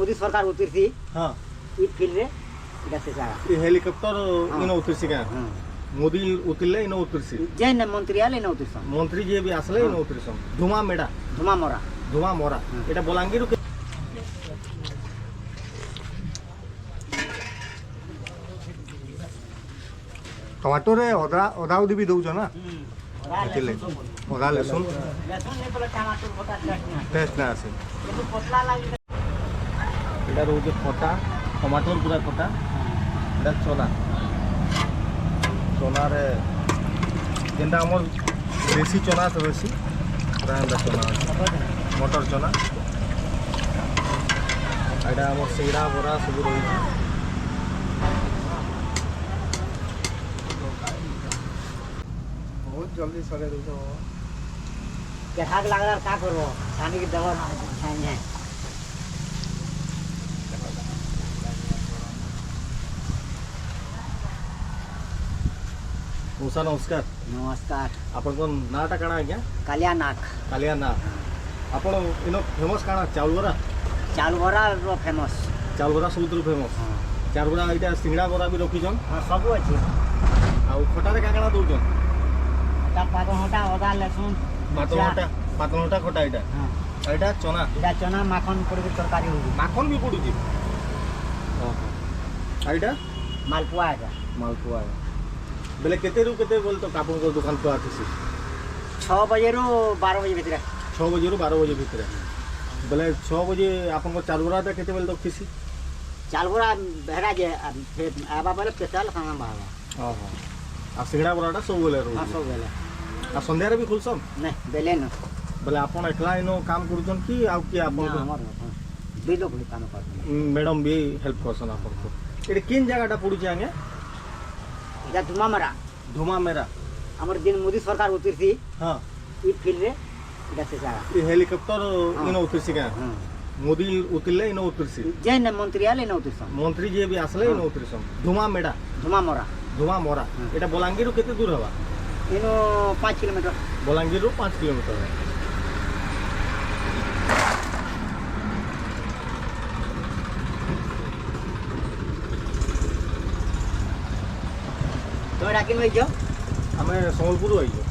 मोदी सरकार उतरती हाँ ई फील्ड रे इटा से जागा ये हेलीकॉप्टर इनो उतरसी का मोदी उतरले इनो उतरसी जेन मंत्री आले न उतरसन मंत्री जी भी आसले इनो उतरसन धुमा मेडा धुमा मोरा धुमा मोरा एटा बलांगीर टमाटो रे अदा अदा उदी भी दउछ ना अकेले अदा लहसुन लहसुन नहीं बोले टमाटर बता टेस्ट ना आसे तो पतला लागी एटा रोज खटा टमाटर पूरा खटा एटा चना चना रे जेंदा हमर देसी चना से बेसी पूरा एंदा चना मटर चना एटा हमर सिंगड़ा बरा सब रही बहुत जल्दी सरे दो के हाथ लागला का करबो छानी के दवा छानी है मौसा नमस्कार नमस्कार आपन को नाटा काना आज्ञा कालिया नाक कालिया ना आपन इनो फेमस काना चाउल बरा चाल बरा रो फेमस चाउल बरा सबुतरु फेमस चाउल बरा इटा सिंगड़ा बरा भी रखिछन हां सब अछि आ खटा रे काना दउछन ता पागो होटा अदा लहसुन पातल होटा खटा इटा हां एटा चना इटा चना माखन पड़ी तरकारी होगी माखन भी पडुची आइटा मालपुआ है मालपुआ बेले केते रु केते बोल तो आपन को दुकान पे आथिसी 6 बजे रो 12 बजे भीतर 6 बजे रु 12 बजे भीतर बेले 6 बजे आपन को चाउल बरा केते बेल तो खिसी चाल बरा बहरा जे आबा पहले स्पेशल खाना बाबा ओहो आ सिंगड़ा बराटा सब बोले रो हां सब बेले आ संध्या रे भी खुलसम नहीं बेले न बेले आपन एकला इनो काम करूछन की आ की आपन हमर दे लोग काम कर मैडम भी हेल्प करसन आपन को एटे किन जगहटा पडुची आगे इटा धुमा मरा धुमा मेरा हमर दिन मोदी सरकार उतरती हां ई फील्ड रे इटा से जागा ये हेलीकॉप्टर इनो उतरसी का मोदी उतरले इनो उतरसी जेन मंत्री आले न उतरसन मंत्री जी भी आसले इनो उतरसन धुमा मेडा धुमा मोरा धुमा मोरा एटा बलांगीर रु केते दूर हवा इनो 5 किलोमीटर बलांगीर रु 5 किलोमीटर है तो राकिन भाई जो हमें संबलपुर आइयो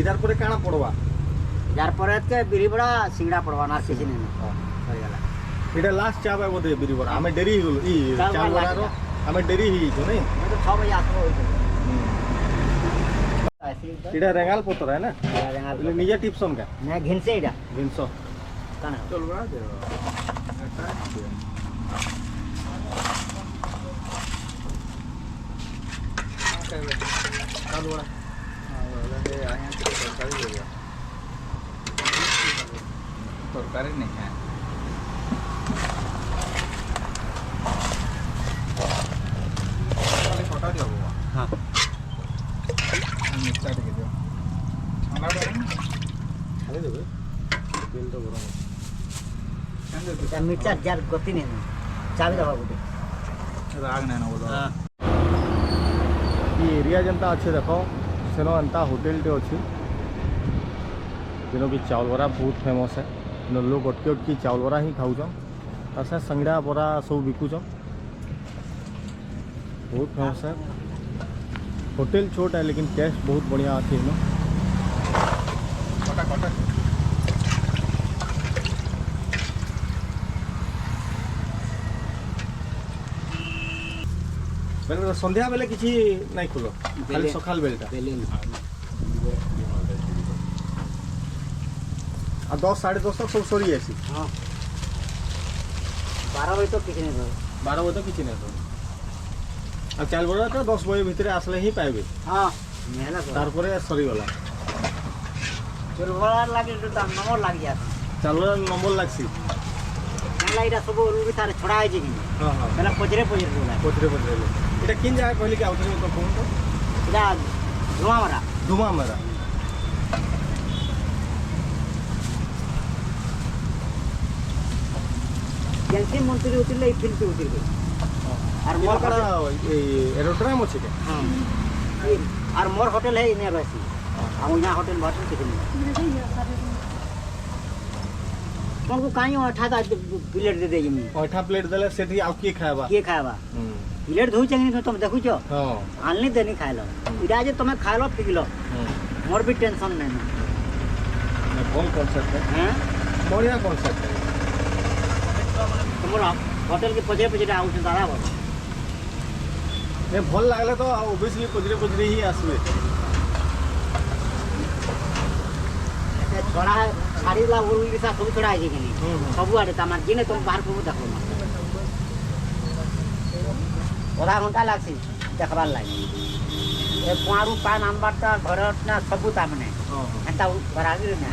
इधर पर काना पड़वा यार परत के बिरीबड़ा सिंगड़ा पड़वा ना सीजन में सरी गला इटा लास्ट चाबा बोदे बिरीबरा हमें डेरी ही ई चावरा रो हमें डेरी ही जो नहीं मैं तो 6 बजे आसो इटा रेंगाल पोतर है ना रेंगाल ले निजा टिप्सन का मैं घिनसे इडा विंसो काना चल बड़ा दे चल बड़ा तरकारी नहीं है छोटा दियो बाबा हां मिर्चा टिके दियो ठंडा गरम खाली देबे तेल तो गरम इटा मिर्चा जार गति नहीं चाबी दबा गुटे राग नहीं ना बोलो ये एरिया जनता अच्छे देखो सेनो अंता होटल टे अच्छी जेनो कि चाउल बरा बहुत फेमस है लोग अटकी अटकी चाउल बरा ही खाऊन तासे संगड़ा बरा सब बिकुचन बहुत फेमस है होटल छोट है लेकिन टेस्ट बहुत बढ़िया अच्छी है कटा कटा बेले संध्या बेले किसी नहीं खुलो खाली सकाल बेलटा बेले आ 10 10:30 तक सब सरी आसी हां 12 बजे तो किसी नहीं 12 बजे तक किसी नहीं आ चाल बड़ा तो 10 बजे भीतर आसले ही पाइबे हां मेहनत तार परे सरी गला चुरबड़ा लागे तो नंबर लाग गया चाल बड़ा नंबर लागसी मला इटा सब रूबी तार छोड़ा है जी हां हां पहला पजरे बोला पथरे एटा किन जगह कहली कि आउथरे तो फोन तो इटा धुमा मरा धुमा मेरा केंसी मंत्री उतरले ई फिल्म पे उतरले और मोर कड़ा एरोड्रम अछि के हां और मोर होटल है इने रहसी हम यहाँ होटल भटन के नहीं तुमको कहीं अठा था प्लेट दे देगी मैं अठा प्लेट देले सेठी आउ किए खाएबा किए खाएबा प्लेट धोई चाहिए तुम देखुछ हां आनली देनी खाए लो इरा जे तुम खाए लो पी लो मोर भी टेंशन नहीं ना कौन कॉन्सेप्ट है हैं बढ़िया कॉन्सेप्ट है तुमरा होटल के पजे पजे आउ से दादा बोल ने भल लागले तो ऑब्वियसली पजरे ही आसबे छोड़ा है साड़ी ला बोल के साथ सब छोड़ा है कि नहीं सब आड़े तमार जिने तुम बाहर को देखो आधा घंटा लागसी देखबार लागी ए पारू पान आनबारटा घर ना सब तामने एंता बराबर ना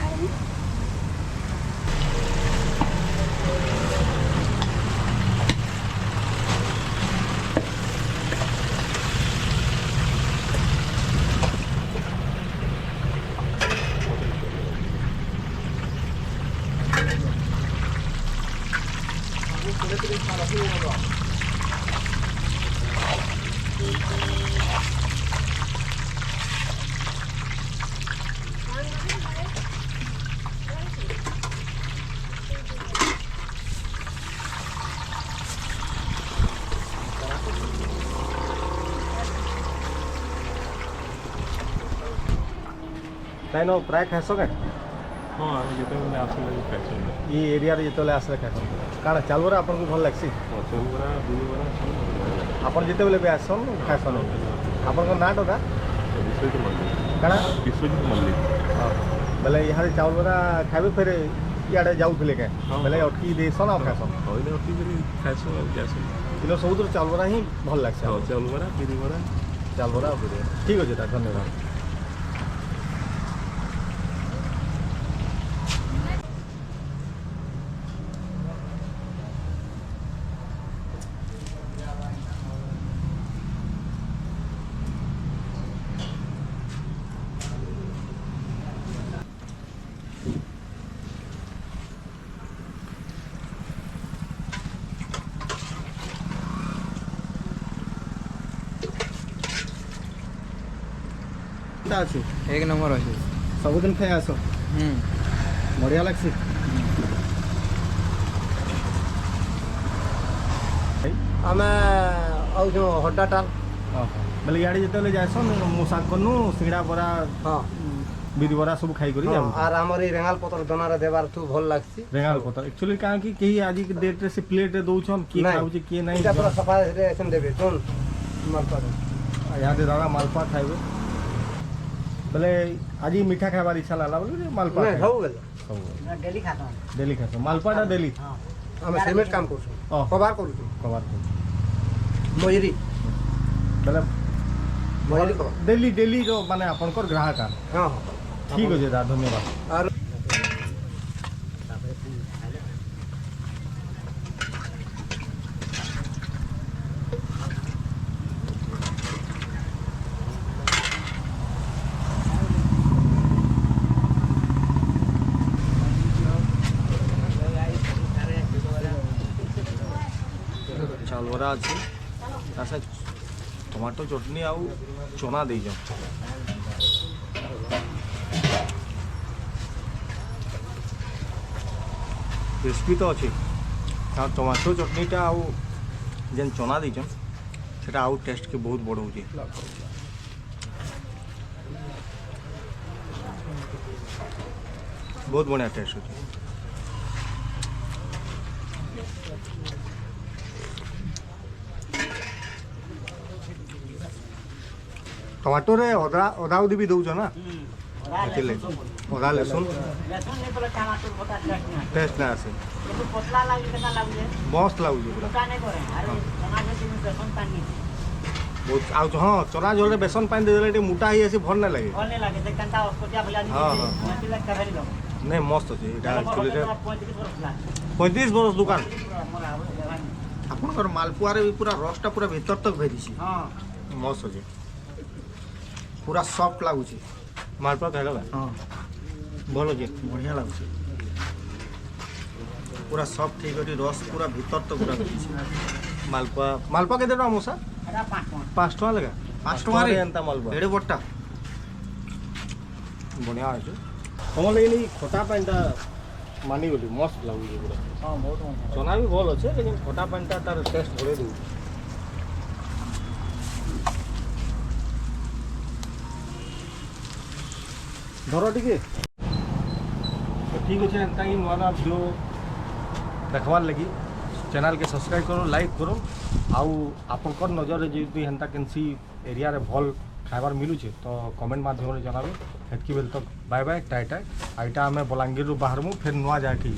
ताइनो प्राय खाइसो के हाँ आम जितेबाला आसले खाइछन ई एरिया रे जेतले आसले खाइसो काण चालबरा आपन को भल लागसी मछली बरा दूध बरा सब आपन जेतेबेले बे आसन खाइसन आपन को नाटो का विश्वजित मल्लिक काण विश्वजित मल्लिक बेले यहाँ चाउलबरा खाइबे फेर इआडे जाउथले के हाँ। बेले अटकी देसन आ खाइसन हइले अति बेली खाइछो जासन किलो सबुतर चाउलबरा ही भल लागसी हाँ चाउल बरा पिरी बरा चाउलबरा ठीक अछि ता धन्यवाद अच्छी एक नंबर अच्छे सबुदिन खाई आस बढ़िया लगसी आमे आउछु हड्डाटाल बेले इआडे जेतेबेले जाइसन मोसाक कनु सिंगड़ा बरा हाँ बिरी बरा सब खाई करी जाऊ आर हमर ई रेंगाल पतर दोनारे देबार तू भल लागसी रेंगाल पता एक्चुअली का कि केही आज के डेट रे से प्लेट रे दउछन की नहीं। खाउची की नहीं इटा पूरा सफा रे एसन देबे जोन मालपा यहाँ दे दादा मालपा खाइबे बेले आज ही मीठा खाइबार इच्छा लागला बोले मालपा नहीं हो गेल सब डेली खाता हूं डेली खाइस मालपा टा डेली हां आमे सिमेंट काम करछु हाँ। कबार करछु कबार मयूरी बेले मयूरी कबार डेली डेली जो माने आपनकर ग्राहक आ हां ठीक अछि दादा धन्यवाद आर चाउलबरा अच्छी तासे टमाटो चटनी आउ चना दे जाओ क्रिस्पी तो अच्छी टमाटो चटनीटा आउ जेन चना दे सेटा आउ टेस्ट के बहुत बढ़ाऊँ बहुत बढ़िया टेस्ट होची टमाटो रे अदा उदी भी दउछ ना एतिले अदा लहसुन लहसुन नहीं बोले टमाटर होता टेस्ट टेस्ट नहीं ना आसे तो पतला लागे केना लागे मस्त लाଗୁଛି पूरा पता नहीं करे अरे चना जैसे में लहसुन पानी बहुत आउ हाँ चना झोल बेसन पानी दे देले मोटा ही ऐसे भल ना लगे भल नहीं लागे से कंटा उसको भला हाँ, नहीं हाँ। मछली लग कर लो नहीं मस्त अच्छे यहाँ एक्चुअली 35 वर्ष लागे 35 बरस दुकान मोरा देवानी आपनकर मालपुआरे भी पूरा रसटा पूरा भीतर तक भेजी हां मस्त अच्छे पूरा सॉफ्ट लागुଛି मालपुआ खाइला हां भल अच्छे बढ़िया लागुଛି पूरा सॉफ्ट ठीक अछि रस पूरा भीतर तक पूरा भेजी मालपुआ केते टका मोसा एटा 5 टका 5 टका लगा 5 टका रे एंता मालपुआ एडे बट्टा बढ़िया अछि कमल लेनी खटा पाइंटा मानिगली मस्त लगुचे पूरा हाँ बहुत बढ़िया चना भी भल अच्छे लेकिन खटा पानीटा तार टेस्ट बढ़े दे धर टिके तो ठीक अच्छे एंता ही नुआ नुआ भिडियो देखवार लगी चैनल के सब्सक्राइब करो लाइक करो आउ आपनकर नजर जो हेन्ता केनसी एरिया रे भल खाइबार मिलुचे तो कमेंट माध्यम जनाबे हेतकी बेल तक बाय बाय टाटा आईटा आम बलांगीर बाहर फिर नुआ जाके